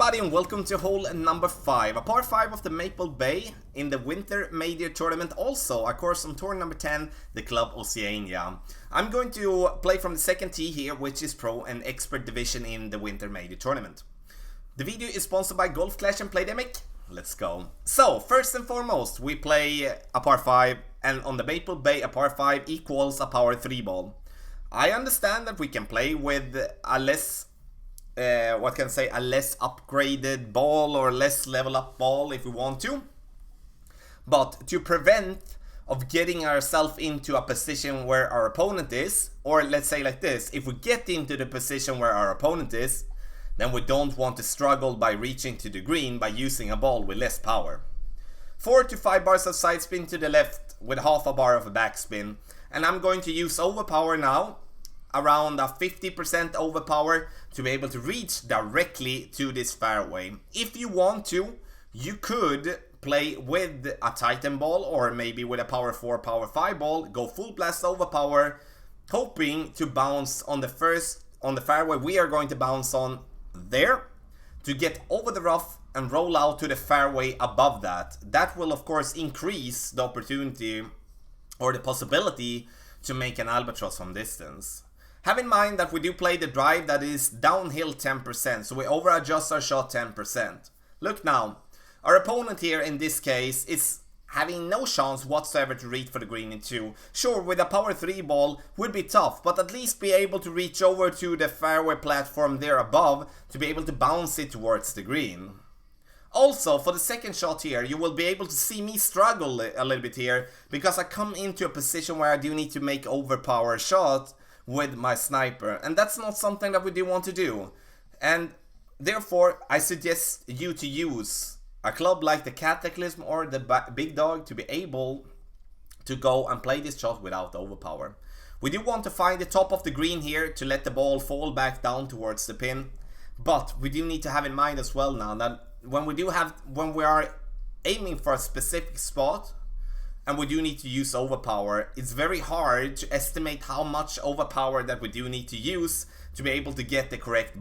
everybody and welcome to hole number 5, a par 5 of the Maple Bay in the Winter Major Tournament, also of course on tour number 10, the club Oceania. I'm going to play from the second tee here, which is Pro and Expert division in the Winter Major Tournament. The video is sponsored by Golf Clash and Playdemic. Let's go. So, first and foremost, we play a par 5, and on the Maple Bay a par 5 equals a power 3 ball. I understand that we can play with a less a less upgraded ball or less level up ball if we want to, but to prevent of getting ourselves into a position where our opponent is, or let's say like this, if we get into the position where our opponent is, then we don't want to struggle by reaching to the green by using a ball with less power. 4 to 5 bars of side spin to the left with half a bar of a backspin, and I'm going to use overpower now, around a 50% overpower, to be able to reach directly to this fairway. If you want to, you could play with a Titan ball or maybe with a power 4, power 5 ball, go full blast overpower, hoping to bounce on the fairway we are going to bounce on there, to get over the rough and roll out to the fairway above that. That will of course increase the opportunity or the possibility to make an albatross from distance. Have in mind that we do play the drive that is downhill 10%, so we over adjust our shot 10%. Look now, our opponent here in this case is having no chance whatsoever to reach for the green in 2. Sure, with a power 3 ball would be tough, but at least be able to reach over to the fairway platform there above to be able to bounce it towards the green. Also, for the second shot here, you will be able to see me struggle a little bit here, because I come into a position where I do need to make overpower shot with my sniper, and that's not something that we do want to do, and therefore I suggest you to use a club like the Cataclysm or the Big Dog to be able to go and play this shot without overpower. We do want to find the top of the green here to let the ball fall back down towards the pin, but we do need to have in mind as well now that when we are aiming for a specific spot and we do need to use overpower, it's very hard to estimate how much overpower that we do need to use to be able to get the correct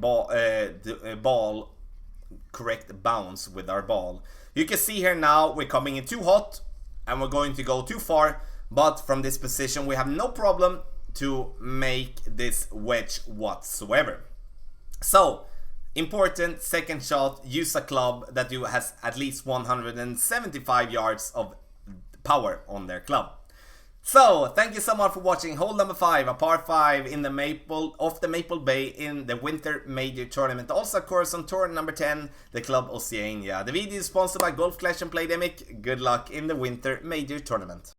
correct bounce with our ball. You can see here now we're coming in too hot and we're going to go too far, but from this position we have no problem to make this wedge whatsoever. So, important second shot, use a club that has at least 175 yards of power on their club. So, thank you so much for watching hole number 5, a par 5 in the Maple Bay in the Winter Major Tournament. Also, of course, on tour number 10, the club Oceania. The video is sponsored by Golf Clash and Playdemic. Good luck in the Winter Major Tournament.